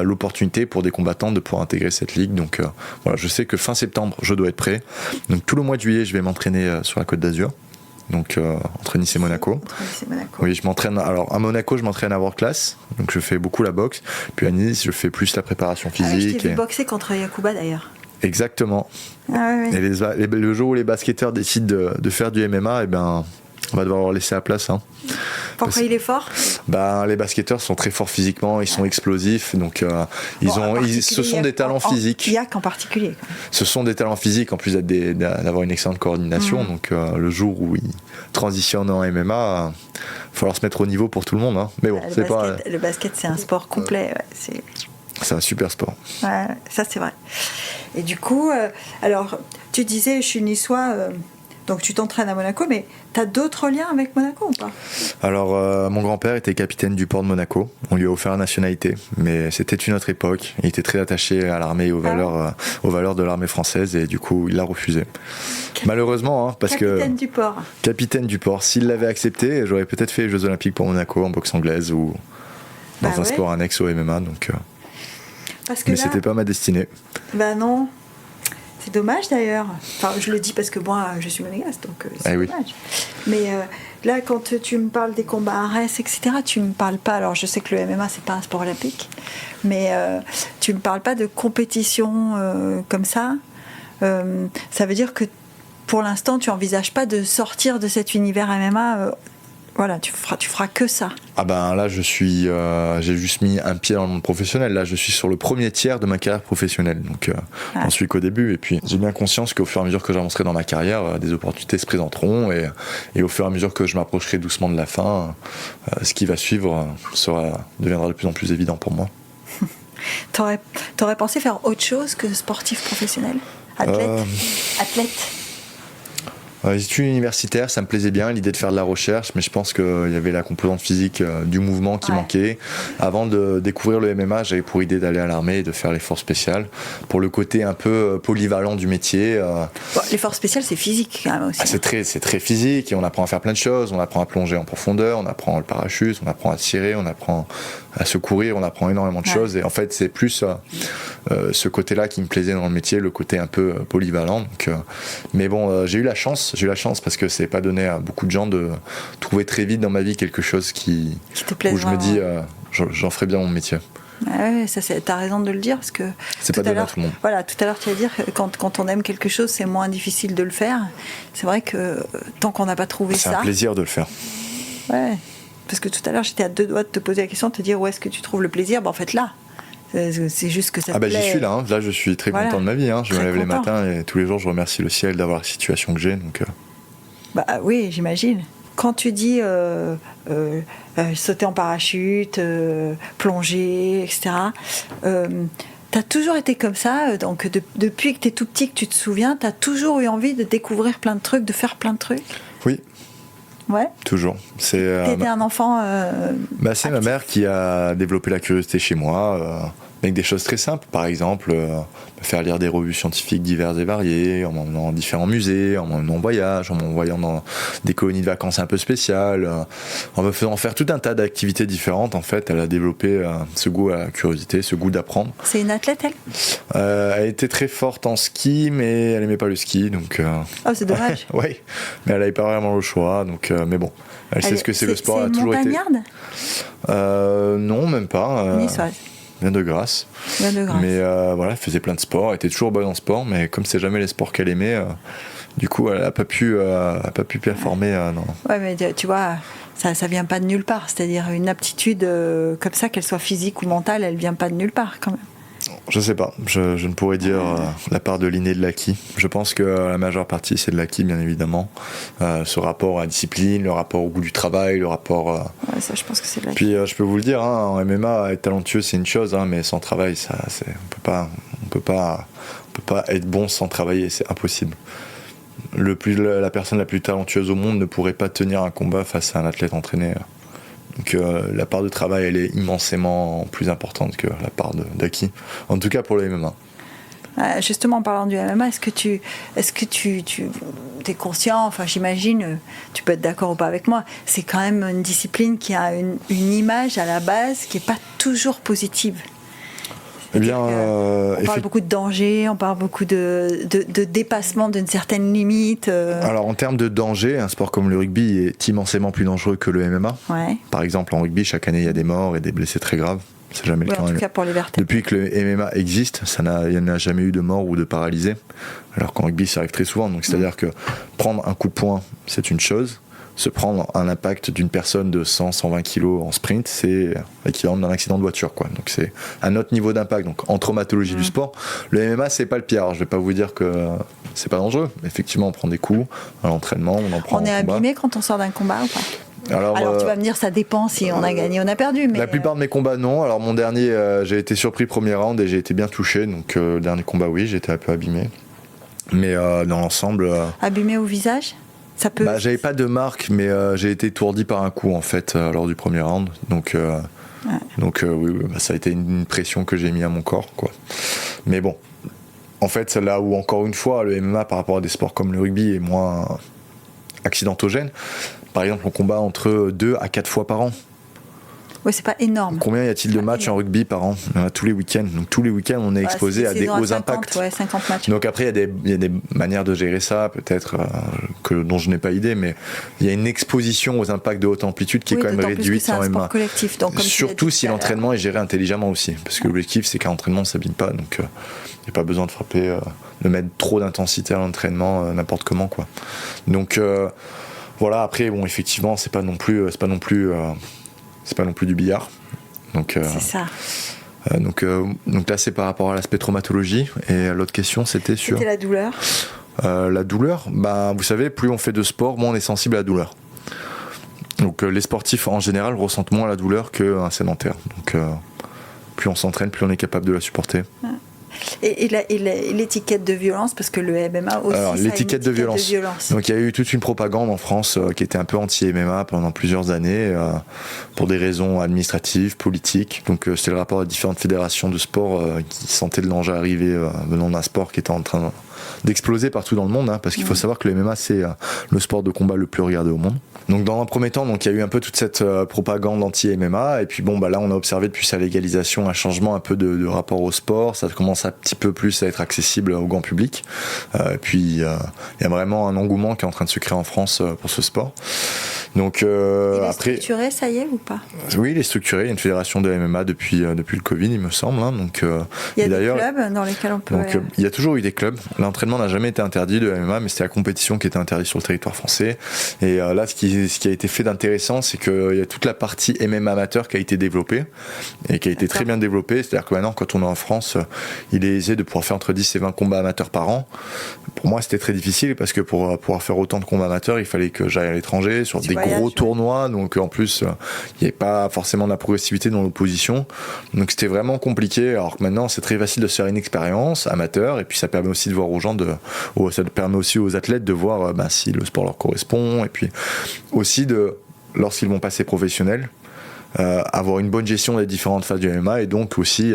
l'opportunité pour des combattants de pouvoir intégrer cette ligue. Donc voilà, je sais que fin septembre, je dois être prêt. Donc tout le mois de juillet, je vais m'entraîner sur la Côte d'Azur. Donc entre Nice et Monaco. Oui, je m'entraîne. Alors à Monaco, je m'entraîne à World Class. Donc je fais beaucoup la boxe. Puis à Nice, je fais plus la préparation physique. Je t'ai vu boxer contre Yacouba d'ailleurs. Exactement. Oui. Et le jour où les basketteurs décident de faire du MMA, on va devoir leur laisser la place. Pourquoi il est fort? Les basketteurs sont très forts physiquement, ils sont explosifs, donc ce sont des talents physiques. Yak en particulier. Ce sont des talents physiques en plus d'avoir une excellente coordination. Donc le jour où ils transitionnent en MMA, il va falloir se mettre au niveau pour tout le monde. Mais bon, le basket, c'est un sport complet. C'est un super sport. Ouais, ça c'est vrai. Et du coup, alors tu disais, je suis niçois. Donc tu t'entraînes à Monaco, mais tu as d'autres liens avec Monaco ou pas? Alors mon grand-père était capitaine du port de Monaco, on lui a offert la nationalité, mais c'était une autre époque, il était très attaché à l'armée et aux valeurs de l'armée française et du coup il l'a refusé. Malheureusement, parce capitaine du port. Capitaine du port, s'il l'avait accepté, j'aurais peut-être fait les Jeux Olympiques pour Monaco en boxe anglaise ou dans un sport annexe au MMA, donc... mais c'était pas ma destinée. Non. C'est dommage d'ailleurs. Enfin, je le dis parce que moi, je suis monégasque, donc c'est dommage. Oui. Mais là, quand tu me parles des combats à Arès, etc., tu me parles pas. Alors, je sais que le MMA, c'est pas un sport olympique, mais tu me parles pas de compétition comme ça. Ça veut dire que pour l'instant, tu envisages pas de sortir de cet univers MMA. Voilà, tu feras que ça. Là, j'ai juste mis un pied dans le monde professionnel. Là, je suis sur le premier tiers de ma carrière professionnelle. Donc, j'en suis qu'au début. Et puis, j'ai bien conscience qu'au fur et à mesure que j'avancerai dans ma carrière, des opportunités se présenteront. Et au fur et à mesure que je m'approcherai doucement de la fin, ce qui va suivre deviendra de plus en plus évident pour moi. T'aurais pensé faire autre chose que sportif professionnel? Athlète Les études universitaires, ça me plaisait bien, l'idée de faire de la recherche, mais je pense qu'il y avait la composante physique du mouvement qui manquait. Avant de découvrir le MMA, j'avais pour idée d'aller à l'armée et de faire les forces spéciales, pour le côté un peu polyvalent du métier. Les forces spéciales, c'est physique quand même aussi. C'est très physique, et on apprend à faire plein de choses. On apprend à plonger en profondeur, on apprend le parachute, on apprend à tirer, on apprend à secourir, on apprend énormément de choses. Et en fait, c'est plus ce côté-là qui me plaisait dans le métier, le côté un peu polyvalent. Donc, mais bon, j'ai eu la chance parce que c'est pas donné à beaucoup de gens de trouver très vite dans ma vie quelque chose qui te plaise, où je me dis j'en ferai bien mon métier. Ouais, t'as raison de le dire parce que c'est pas donné à tout le monde. Voilà, tout à l'heure tu vas dire que quand on aime quelque chose, c'est moins difficile de le faire. C'est vrai que tant qu'on n'a pas trouvé c'est un plaisir de le faire. Ouais. Parce que tout à l'heure, j'étais à 2 doigts de te poser la question, de te dire où est-ce que tu trouves le plaisir. En fait, là. C'est juste que ça te plaît. J'y suis là, hein. Là je suis très content de ma vie, hein. Je me lève les matins et tous les jours je remercie le ciel d'avoir la situation que j'ai. Donc, oui, j'imagine. Quand tu dis sauter en parachute, plonger, etc., t'as toujours été comme ça, donc depuis que t'es tout petit, que tu te souviens, t'as toujours eu envie de découvrir plein de trucs, de faire plein de trucs? Oui. Ouais. Toujours. T'étais un enfant. C'est ma mère qui a développé la curiosité chez moi, avec des choses très simples. Par exemple, me faire lire des revues scientifiques diverses et variées, en m'emmenant dans différents musées, en m'emmenant en voyage, en m'envoyant dans des colonies de vacances un peu spéciales, en me faisant faire tout un tas d'activités différentes. En fait, elle a développé ce goût à la curiosité, ce goût d'apprendre. C'est une athlète, elle? Elle était très forte en ski, mais elle aimait pas le ski, donc. Oh, c'est dommage. Oui, mais elle n'avait pas vraiment le choix, donc. Mais bon, elle sait ce que c'est le sport. C'est une montagnarde? Non, même pas. Niçoise. Vient de Grasse. Mais voilà, elle faisait plein de sports, elle était toujours bonne en sport, mais comme c'est jamais les sports qu'elle aimait, du coup, elle n'a pas pu performer. Non. Ouais, mais tu vois, ça vient pas de nulle part. C'est-à-dire une aptitude comme ça, qu'elle soit physique ou mentale, elle vient pas de nulle part quand même. Je sais pas, je ne pourrais dire la part de l'inné de l'acquis. Je pense que la majeure partie c'est de l'acquis, bien évidemment. Ce rapport à la discipline, le rapport au goût du travail, le rapport. Ouais, ça, je pense que c'est de l'acquis. Puis je peux vous le dire, hein, en MMA, être talentueux c'est une chose, hein, mais sans travail, on peut pas être bon sans travailler, c'est impossible. La personne la plus talentueuse au monde ne pourrait pas tenir un combat face à un athlète entraîné. Donc la part de travail, elle est immensément plus importante que la part d'acquis. En tout cas pour le MMA. Justement, en parlant du MMA, est-ce que tu es conscient, enfin j'imagine, tu peux être d'accord ou pas avec moi, c'est quand même une discipline qui a une image à la base qui n'est pas toujours positive. Eh bien, on parle beaucoup de danger, on parle beaucoup de dépassement d'une certaine limite. Alors en termes de danger, un sport comme le rugby est immensément plus dangereux que le MMA. Ouais. Par exemple, en rugby, chaque année, il y a des morts et des blessés très graves. C'est jamais le cas. En tout cas pour les vertébrés. Depuis que le MMA existe, il n'y en a jamais eu de mort ou de paralysé. Alors qu'en rugby, ça arrive très souvent. Donc c'est-à-dire que prendre un coup de poing, c'est une chose. Se prendre un impact d'une personne de 100-120 kg en sprint, c'est l'équivalent d'un accident de voiture, quoi. Donc c'est un autre niveau d'impact. Donc en traumatologie du sport, le MMA c'est pas le pire. Alors, je vais pas vous dire que c'est pas dangereux. Effectivement, on prend des coups à l'entraînement, on en prend. On est abîmé quand on sort d'un combat ou pas? Alors tu vas me dire, ça dépend si on a gagné ou on a perdu. Mais la plupart de mes combats, non. Alors mon dernier, j'ai été surpris premier round et j'ai été bien touché. Donc le dernier combat, oui, j'ai été un peu abîmé. Mais dans l'ensemble. Abîmé au visage? Ça peut... j'avais pas de marque, mais j'ai été étourdi par un coup en fait lors du premier round. Donc oui, ça a été une pression que j'ai mis à mon corps, quoi. Mais bon, en fait, c'est là où encore une fois, le MMA par rapport à des sports comme le rugby est moins accidentogène. Par exemple, on combat entre 2 à 4 fois par an. Ouais, c'est pas énorme. Combien y a-t-il de matchs en rugby par an? Il y en a tous les week-ends. Donc tous les week-ends, on est exposé à des gros impacts. Ouais, 50 matchs. Donc après, il y a des manières de gérer ça, peut-être dont je n'ai pas idée, mais il y a une exposition aux impacts de haute amplitude qui est quand même réduite en MMA. Collectif, donc, surtout si l'entraînement est géré intelligemment aussi, parce que l'objectif c'est qu'un entraînement ne s'abîme pas, donc il n'y a pas besoin de frapper, de mettre trop d'intensité à l'entraînement n'importe comment, quoi. Donc voilà. Après, bon, effectivement, c'est pas non plus du billard. Donc, c'est ça. Donc là, c'est par rapport à l'aspect traumatologie. Et l'autre question, c'était sur... C'était la douleur. La douleur, vous savez, plus on fait de sport, moins on est sensible à la douleur. Donc les sportifs, en général, ressentent moins la douleur qu'un sédentaire. Donc plus on s'entraîne, plus on est capable de la supporter. Ouais. Et l'étiquette de violence, parce que le MMA aussi. Alors, l'étiquette de violence. Donc il y a eu toute une propagande en France qui était un peu anti-MMA pendant plusieurs années pour des raisons administratives, politiques. Donc c'était le rapport à différentes fédérations de sport qui sentaient le danger arriver venant d'un sport qui était en train d'exploser partout dans le monde, hein, parce qu'il faut savoir que le MMA c'est le sport de combat le plus regardé au monde. Donc dans un premier temps, il y a eu un peu toute cette propagande anti-MMA, et puis là on a observé depuis sa légalisation un changement un peu de rapport au sport. Ça commence un petit peu plus à être accessible au grand public. Et puis il y a vraiment un engouement qui est en train de se créer en France pour ce sport. Donc il est après, structuré, ça y est ou pas? Oui, il est structuré. Il y a une fédération de MMA depuis le Covid, il me semble. Hein. Donc il y a des clubs dans lesquels on peut. Donc il y a toujours eu des clubs. l'entraînement n'a jamais été interdit de MMA, mais c'était la compétition qui était interdite sur le territoire français. Et là, ce qui a été fait d'intéressant, c'est qu'il y a toute la partie MMA amateur qui a été développée et qui a été très bien développée. C'est-à-dire que maintenant, quand on est en France, il est aisé de pouvoir faire entre 10 et 20 combats amateurs par an. Pour moi, c'était très difficile parce que pour pouvoir faire autant de combats amateurs, il fallait que j'aille à l'étranger sur des gros tournois. Donc en plus, il n'y avait pas forcément de la progressivité dans l'opposition. Donc c'était vraiment compliqué. Alors que maintenant, c'est très facile de se faire une expérience amateur, et puis ça permet aussi de voir aux gens, ça permet aussi aux athlètes de voir si le sport leur correspond, et puis aussi lorsqu'ils vont passer professionnels, avoir une bonne gestion des différentes phases du MMA, et donc aussi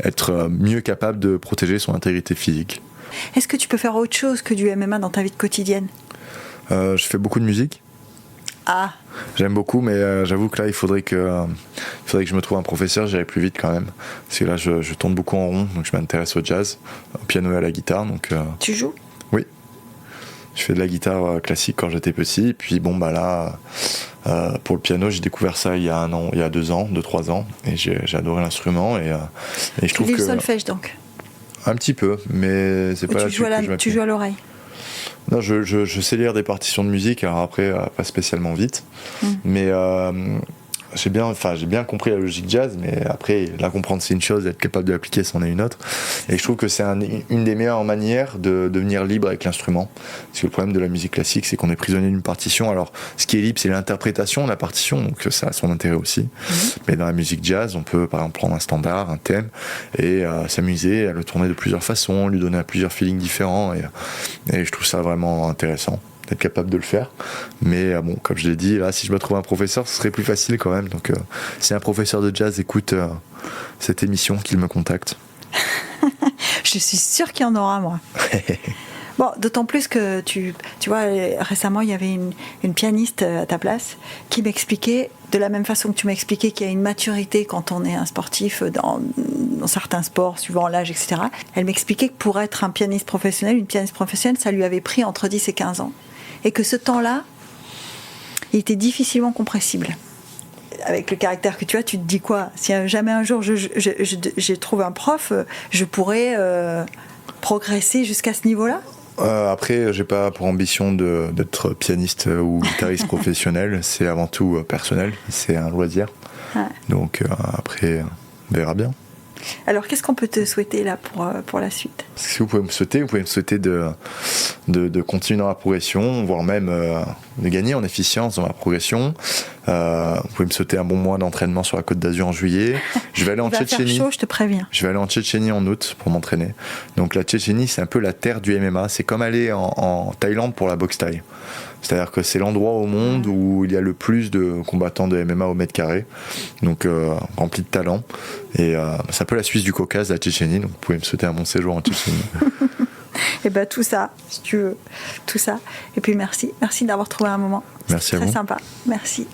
être mieux capable de protéger son intégrité physique. Est-ce que tu peux faire autre chose que du MMA dans ta vie quotidienne ? Je fais beaucoup de musique. Ah. J'aime beaucoup, mais j'avoue que là, il faudrait que je me trouve un professeur, j'irai plus vite quand même. Parce que là, je tourne beaucoup en rond, donc je m'intéresse au jazz, au piano et à la guitare. Donc, tu joues ? Oui. Je fais de la guitare classique quand j'étais petit, et puis là, pour le piano, j'ai découvert ça il y a 2-3 ans, et j'ai adoré l'instrument, et je trouve que... Tu lis le solfège donc ? Un petit peu, mais c'est pas là-dessus que je m'appuie. Tu joues à l'oreille ? Non, je sais lire des partitions de musique, alors après, pas spécialement vite, mais j'ai bien compris la logique jazz, mais après, la comprendre c'est une chose, être capable de l'appliquer c'en est une autre. Et je trouve que c'est une des meilleures manières de devenir libre avec l'instrument. Parce que le problème de la musique classique, c'est qu'on est prisonnier d'une partition. Alors, ce qui est libre, c'est l'interprétation de la partition, donc ça a son intérêt aussi. Mais dans la musique jazz, on peut par exemple prendre un standard, un thème, et s'amuser à le tourner de plusieurs façons, lui donner plusieurs feelings différents, et je trouve ça vraiment intéressant d'être capable de le faire. Mais comme je l'ai dit, là, si je me trouve un professeur, ce serait plus facile quand même. Donc si un professeur de jazz écoute cette émission, qu'il me contacte. Je suis sûre qu'il y en aura, moi. Bon, d'autant plus que tu vois, récemment, il y avait une pianiste à ta place qui m'expliquait, de la même façon que tu m'as expliqué qu'il y a une maturité quand on est un sportif dans certains sports, suivant l'âge, etc. Elle m'expliquait que pour être une pianiste professionnelle, ça lui avait pris entre 10 et 15 ans. Et que ce temps-là, il était difficilement compressible. Avec le caractère que tu as, tu te dis quoi ? Si jamais un jour je trouve un prof, je pourrais progresser jusqu'à ce niveau-là ? Après, j'ai pas pour ambition d'être pianiste ou guitariste professionnel. C'est avant tout personnel, c'est un loisir. Ouais. Donc après, on verra bien. Alors, qu'est-ce qu'on peut te souhaiter là pour la suite ? Si vous pouvez me souhaiter de continuer dans la progression, voire même de gagner en efficience dans la progression. Vous pouvez me souhaiter un bon mois d'entraînement sur la Côte d'Azur en juillet. Je vais aller en Tchétchénie. Il va faire chaud, je te préviens. Je vais aller en Tchétchénie en août pour m'entraîner. Donc la Tchétchénie, c'est un peu la terre du MMA. C'est comme aller en Thaïlande pour la boxe thaï. C'est-à-dire que c'est l'endroit au monde où il y a le plus de combattants de MMA au mètre carré, donc rempli de talent. Et c'est un peu la Suisse du Caucase, la Tchétchénie, donc vous pouvez me souhaiter un bon séjour en Tchétchénie. Et bien tout ça, si tu veux, tout ça. Et puis merci d'avoir trouvé un moment. Merci à vous. Très sympa, merci.